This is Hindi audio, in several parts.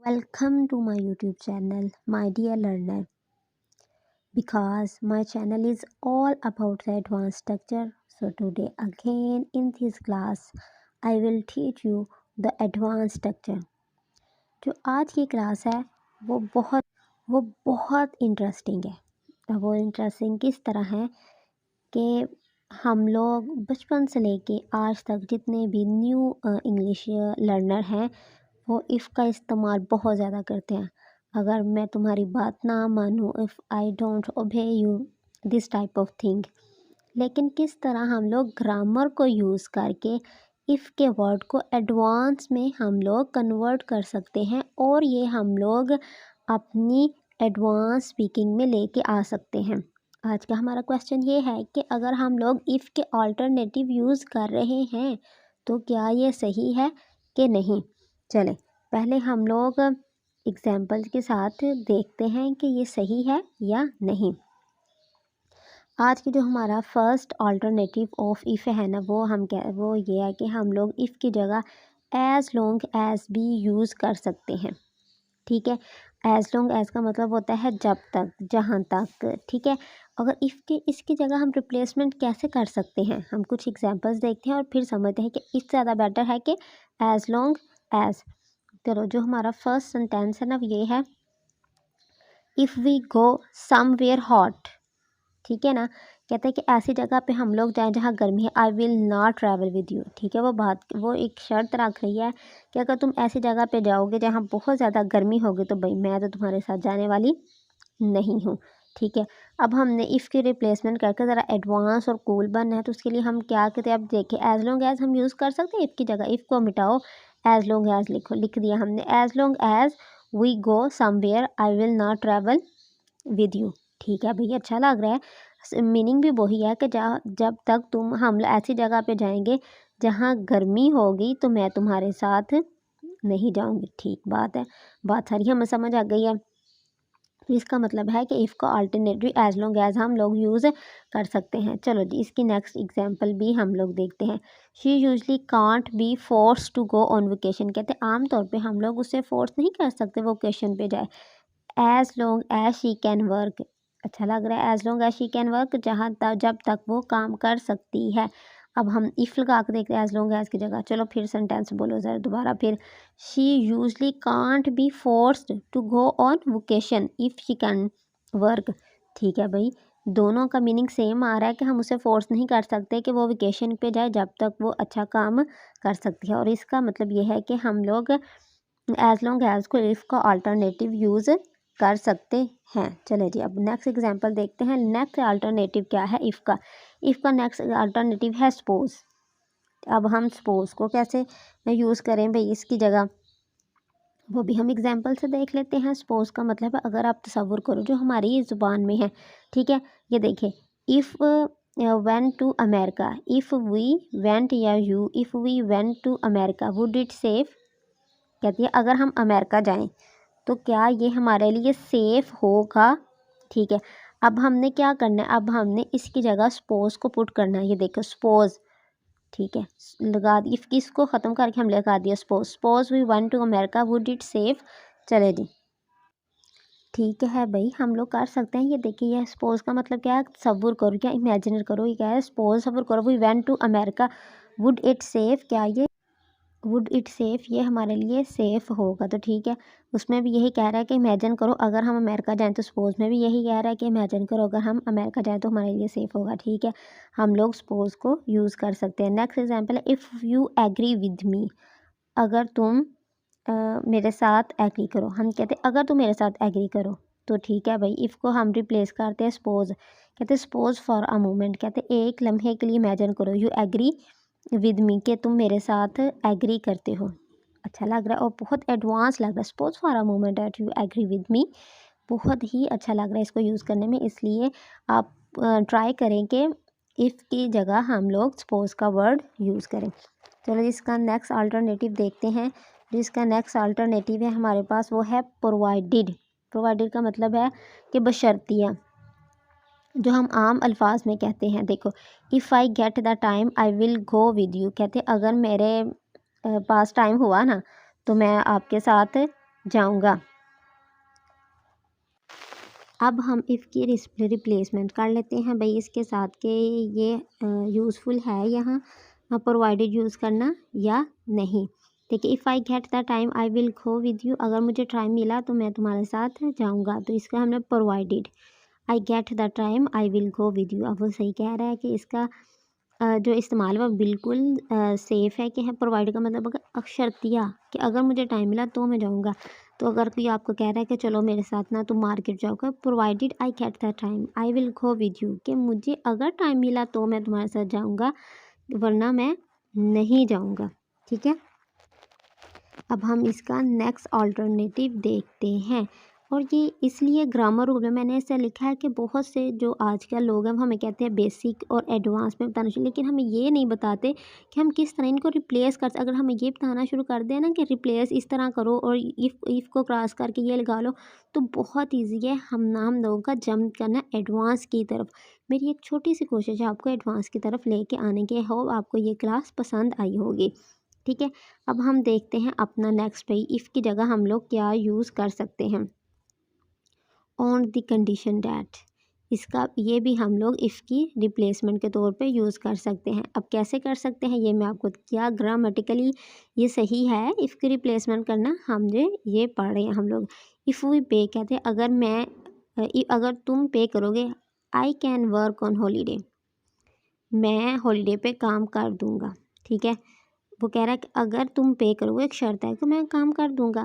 Welcome to my YouTube channel, my dear learner, because my channel is all about the advanced structure. So today again in this class, I will teach you the advanced structure. जो आज की क्लास है वो बहुत इंटरेस्टिंग है। अब वो इंटरेस्टिंग किस तरह है कि हम लोग बचपन से लेके आज तक जितने भी न्यू इंग्लिश लर्नर हैं वो इफ़ का इस्तेमाल बहुत ज़्यादा करते हैं। अगर मैं तुम्हारी बात ना मानूँ, इफ़ आई डोंट ओबे you, this type of thing. लेकिन किस तरह हम लोग ग्रामर को यूज़ करके इफ़ के वर्ड को एडवांस में हम लोग कन्वर्ट कर सकते हैं और ये हम लोग अपनी एडवांस स्पीकिंग में लेके आ सकते हैं। आज का हमारा क्वेश्चन ये है कि अगर हम लोग इफ़ के अल्टरनेटिव यूज़ कर रहे हैं तो क्या ये सही है कि नहीं। चले पहले हम लोग एग्जाम्पल्स के साथ देखते हैं कि ये सही है या नहीं। आज की जो हमारा फर्स्ट अल्टरनेटिव ऑफ इफ़ है ना, वो ये है कि हम लोग इफ़ की जगह एज़ लॉन्ग एज़ भी यूज़ कर सकते हैं। ठीक है, एज़ लॉन्ग एज़ का मतलब होता है जब तक, जहाँ तक। ठीक है, अगर इफ़ के इसकी जगह हम रिप्लेसमेंट कैसे कर सकते हैं, हम कुछ एग्जांपल्स देखते हैं और फिर समझते हैं कि इससे ज़्यादा बेटर है कि एज़ लॉन्ग एज़। चलो जो हमारा फर्स्ट सेंटेंस है ना ये है, if we go somewhere hot. ठीक है ना, कहते हैं कि ऐसी जगह पे हम लोग जाएं जहाँ गर्मी है। आई will not travel with you. ठीक है, वो एक शर्त रख रही है कि अगर तुम ऐसी जगह पे जाओगे जहाँ बहुत ज़्यादा गर्मी होगी तो भाई मैं तो तुम्हारे साथ जाने वाली नहीं हूँ। ठीक है, अब हमने इफ़ की रिप्लेसमेंट करके ज़रा एडवांस और कूल बनना है तो उसके लिए हम क्या कहते हैं, अब देखिए एज लॉन्ग एज हम यूज़ कर सकते हैं। इफ़ की जगह इफ़ को मिटाओ, एज लॉन्ग एज लिख दिया हमने। As long as we go somewhere I will not travel with you. ठीक है भैया, अच्छा लग रहा है। मीनिंग भी वही है कि जब तक हम ऐसी जगह पे जाएंगे जहाँ गर्मी होगी तो मैं तुम्हारे साथ नहीं जाऊंगी। ठीक बात है, बात सारी हमें समझ आ गई है। तो इसका मतलब है कि इफ़ का अल्टरनेटिव एज लॉन्ग एज हम लोग यूज़ कर सकते हैं। चलो जी, इसकी नेक्स्ट एग्जांपल भी हम लोग देखते हैं। She usually can't be force to go on vacation. कहते हैं आमतौर पे हम लोग उसे फोर्स नहीं कर सकते वेकेशन पे जाए। As long as she can work. अच्छा लग रहा है, as long as she can work, जब तक वो काम कर सकती है। अब हम इफ़ लगा के देखते हैं एज लॉन्ग एज की जगह। चलो फिर सेंटेंस बोलो ज़रा दोबारा फिर। She usually can't be forced to go on vacation if she can work. ठीक है भाई, दोनों का मीनिंग सेम आ रहा है कि हम उसे फोर्स नहीं कर सकते कि वो वेकेशन पे जाए जब तक वो अच्छा काम कर सकती है। और इसका मतलब ये है कि हम लोग एज लॉन्ग एज को इफ़ का अल्टरनेटिव यूज़ कर सकते हैं। चले जी, अब नेक्स्ट एग्जांपल देखते हैं। नेक्स्ट अल्टरनेटिव क्या है इफ़ का नेक्स्ट अल्टरनेटिव है सपोज। अब हम सपोज को कैसे यूज़ करें भाई इसकी जगह, वो भी हम एग्जांपल से देख लेते हैं। सपोज का मतलब है अगर आप तसव्वुर करो जो हमारी ज़ुबान में है। ठीक है, ये देखिए, if went to America, if we went या you if we went to America would it safe. कहती है अगर हम अमेरिका जाएं तो क्या ये हमारे लिए सेफ़ होगा। ठीक है, अब हमने क्या करना है, अब हमने इसकी जगह सपोज को पुट करना है। ये देखो सपोज, ठीक है, लगा इफ़ किसको ख़त्म करके हम लगा दिया suppose we went to America would it safe. चले जी, ठीक है भाई, हम लोग कर सकते हैं। ये देखिए, ये सपोज का मतलब क्या है, तसव्वुर करो या इमेजिन करो। ये क्या है, सपोज तसव्वुर करो we went to America would it safe, क्या ये वुड इट सेफ़ ये हमारे लिए सेफ़ होगा। तो ठीक है, उसमें भी यही कह रहा है कि इमेजिन करो अगर हम अमेरिका जाएँ, तो सपोज़ में भी यही कह रहा है कि इमेजिन करो अगर हम अमेरिका जाएँ तो हमारे लिए सेफ़ होगा। ठीक है, हम लोग सपोज़ को यूज़ कर सकते हैं। नेक्स्ट एग्जांपल है if you agree with me. अगर तुम मेरे साथ एग्री करो। हम कहते हैं अगर तुम मेरे साथ एग्री करो। तो ठीक है भाई, इफ़ को हम रिप्लेस करते हैं सपोज़। कहते हैं सपोज़ फॉर अ मोमेंट, कहते हैं एक लम्हे के लिए इमेजिन करो यू एग्री विद मी, के तुम मेरे साथ एग्री करते हो। अच्छा लग रहा है और बहुत एडवांस लग रहा है। Suppose for a moment that you agree with me, बहुत ही अच्छा लग रहा है इसको यूज़ करने में। इसलिए आप ट्राई करें कि इफ़ की जगह हम लोग सपोज का वर्ड यूज़ करें। चलो इसका नेक्स्ट अल्टरनेटिव देखते हैं। जिसका नेक्स्ट अल्टरनेटिव है हमारे पास वो है प्रोवाइडेड। प्रोवाइडेड का मतलब है कि बशर्तिया, जो हम आम अल्फाज में कहते हैं। देखो, if I get the time I will go with you. कहते अगर मेरे पास टाइम हुआ ना तो मैं आपके साथ जाऊंगा। अब हम इफ़ की रिप्लेसमेंट कर लेते हैं भाई इसके साथ के ये यूज़फुल है यहाँ प्रोवाइडेड यूज़ करना या नहीं। ठीक है, if I get the time I will go with you, अगर मुझे टाइम मिला तो मैं तुम्हारे साथ जाऊँगा, तो इसका हमने provided. I get the time I will go with you, अब वो सही कह रहा है कि इसका जो इस्तेमाल है वो बिल्कुल सेफ़ है कि है प्रोवाइड का मतलब अगर शर्तिया कि अगर मुझे टाइम मिला तो मैं जाऊँगा। तो अगर कोई आपको कह रहा है कि चलो मेरे साथ ना तुम मार्केट जाओगे, provided I get the time I will go with you, कि मुझे अगर टाइम मिला तो मैं तुम्हारे साथ जाऊँगा वरना मैं नहीं जाऊँगा। ठीक है, अब हम इसका नेक्स्ट ऑल्टरनेटिव देखते हैं। और ये इसलिए ग्रामर रूल में मैंने ऐसा लिखा है कि बहुत से जो आजकल लोग हैं वो हमें कहते हैं बेसिक और एडवांस में बताना चाहिए, लेकिन हमें ये नहीं बताते कि हम किस तरह इनको रिप्लेस कर। अगर हमें ये बताना शुरू कर दें ना कि रिप्लेस इस तरह करो और इफ़ को क्रॉस करके ये लगा लो, तो बहुत ईजी है हम लोगों का जंप करना एडवांस की तरफ। मेरी एक छोटी सी कोशिश है आपको एडवांस की तरफ लेके आने की, होप आपको ये क्लास पसंद आई होगी। ठीक है, अब हम देखते हैं अपना नेक्स्ट भाई इफ़ की जगह हम लोग क्या यूज़ कर सकते हैं। ऑन द कंडीशन डैट, इसका ये भी हम लोग इफ़ की रिप्लेसमेंट के तौर पे यूज़ कर सकते हैं। अब कैसे कर सकते हैं ये मैं आपको, क्या ग्रामेटिकली ये सही है इफ़ की रिप्लेसमेंट करना, हमने ये पढ़ रहे हैं हम लोग। इफ़ वी पे कहते हैं अगर मैं अगर तुम पे करोगे, आई कैन वर्क ऑन हॉलीडे, मैं हॉलीडे पे काम कर दूंगा। ठीक है, वो कह रहा है कि अगर तुम पे करोगे, एक शर्त है कि मैं काम कर दूंगा।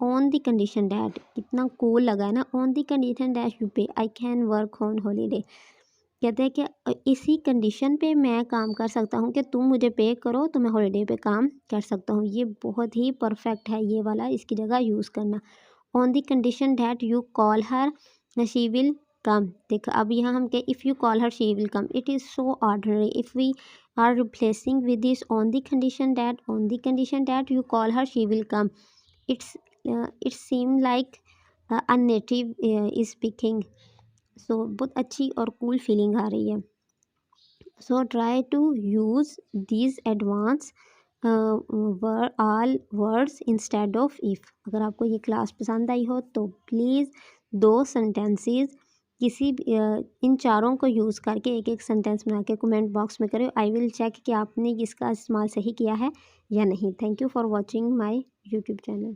ऑन द कंडीशन डैट, कितना कूल लगा है ना, on the condition that you pay I can work on holiday. कहते हैं कि इसी कंडीशन पे मैं काम कर सकता हूँ कि तुम मुझे पे करो तो मैं हॉलीडे पे काम कर सकता हूँ। ये बहुत ही परफेक्ट है ये वाला, इसकी जगह यूज़ करना। On the condition that you call her she will come. देखो अब यहाँ हम क्या, if you call her she will come, it is so ordinary. If we are replacing with this on the condition that you call her she will come, it's it seem like a native is speaking, so बहुत अच्छी और cool feeling आ रही है। So try to use these advanced all words instead of if। अगर आपको ये क्लास पसंद आई हो तो प्लीज़ दो सेंटेंसेस किसी इन चारों को यूज़ करके एक एक सेंटेंस बना के कमेंट बॉक्स में करें। आई विल चेक कि आपने इसका इस्तेमाल सही किया है या नहीं। Thank you for watching my YouTube channel.